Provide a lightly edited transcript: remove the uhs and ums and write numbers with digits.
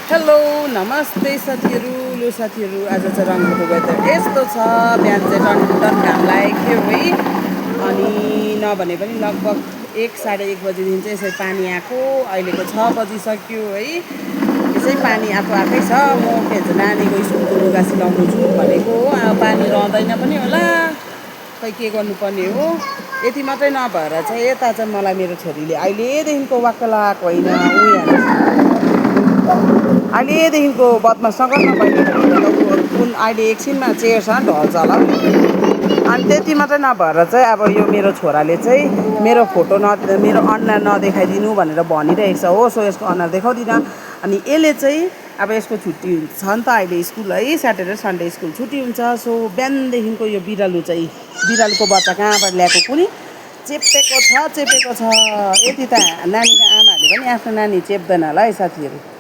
Hello नमस्ते साथीहरू। लो साथीहरू, आज चाहिँ रङको वेदर यस्तो छ। बिहान चाहिँ टन घाम लागेको थियो है, अनि नभने पनि लगभग 1-1:30 बजीदेखि चाहिँ यसरी पानी आएको। अहिलेको 6 बजिसक्यो है, यसै पानी आएकै छ। म के भन्छ नानीको स्कुलको लुगा सिलाउनु छु भनेको हो। अब पानी रहँदैन पनि होला, खै के गर्नुपर्ने हो। यति मात्रै नभएर चाहिँ यता चाहिँ मलाई मेरो छोरीले अहिलेदेखिको वाक्क लगाएको होइन, अहिलेदेखिको बदमास नगर्न बहिनी कुन अहिले एकछिनमा चेयरसँग ढल्छ होला। अनि त्यति मात्रै नभएर चाहिँ अब यो मेरो छोराले चाहिँ मेरो फोटो मेरो अनुहार नदेखाइदिनु भनेर भनिरहेको छ हो। सो यसको अनुहार देखाउँदिनँ। अनि यसले चाहिँ अब यसको छुट्टी छ नि त अहिले स्कुल है, स्याटरडे सन्डे स्कुल छुट्टी हुन्छ। सो बिहानदेखिको यो बिरालु चाहिँ बिरालुको बच्चा कहाँबाट ल्याएको कुनी चेपेको छ। यति त नानीको आमाहरूले पनि आफ्नो नानी चेप्दैन होला है साथीहरू।